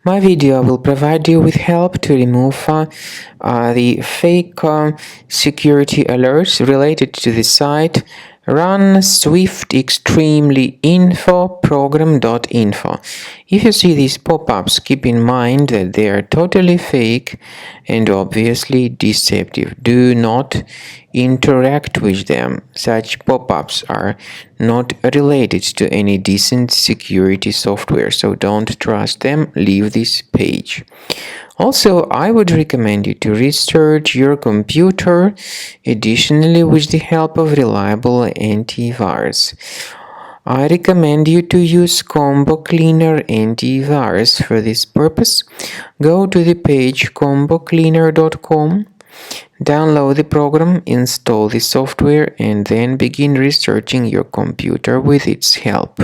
My video will provide you with help to remove the fake security alerts related to the site Runswiftextremelyinfo-program.info. If you see these pop-ups, keep in mind that they are totally fake and obviously deceptive. Do not interact with them. Such pop-ups are not related to any decent security software, so don't trust them. Leave this page. Also, I would recommend you to restart your computer, additionally with the help of reliable antivirus. I recommend you to use Combo Cleaner Antivirus for this purpose. Go to the page combocleaner.com, download the program, install the software, and then begin researching your computer with its help.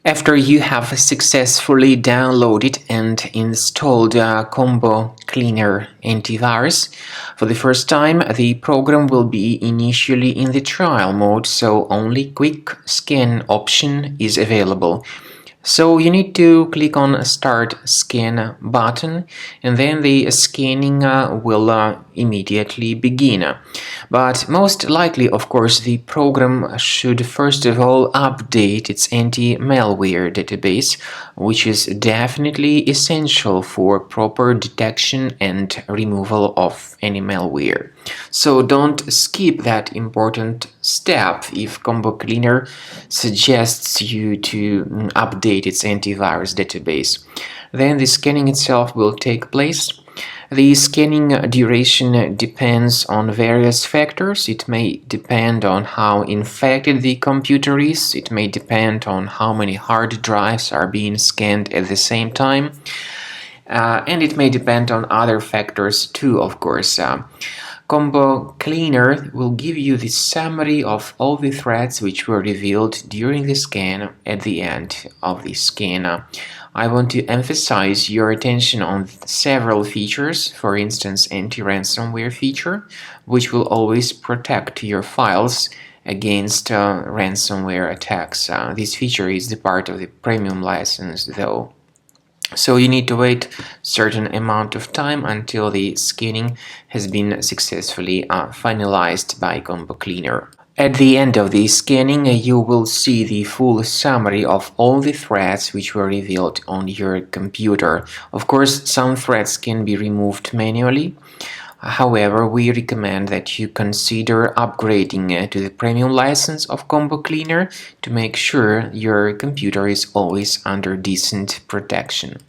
After you have successfully downloaded and installed Combo Cleaner Antivirus, for the first time the program will be initially in the trial mode, so only quick scan option is available. So you need to click on Start Scan button, and then the scanning will immediately begin. But most likely, of course, the program should first of all update its anti-malware database, which is definitely essential for proper detection and removal of any malware. So don't skip that important step if Combo Cleaner suggests you to update its antivirus database. Then the scanning itself will take place. The scanning duration depends on various factors. It may depend on how infected the computer is. It may depend on how many hard drives are being scanned at the same time. And it may depend on other factors too, of course. Combo Cleaner will give you the summary of all the threats which were revealed during the scan at the end of the scan. I want to emphasize your attention on several features, for instance anti-ransomware feature, which will always protect your files against ransomware attacks. This feature is the part of the premium license though. So you need to wait a certain amount of time until the scanning has been successfully finalized by Combo Cleaner. At the end of the scanning, you will see the full summary of all the threats which were revealed on your computer. Of course, some threats can be removed manually. However, we recommend that you consider upgrading to the premium license of Combo Cleaner to make sure your computer is always under decent protection.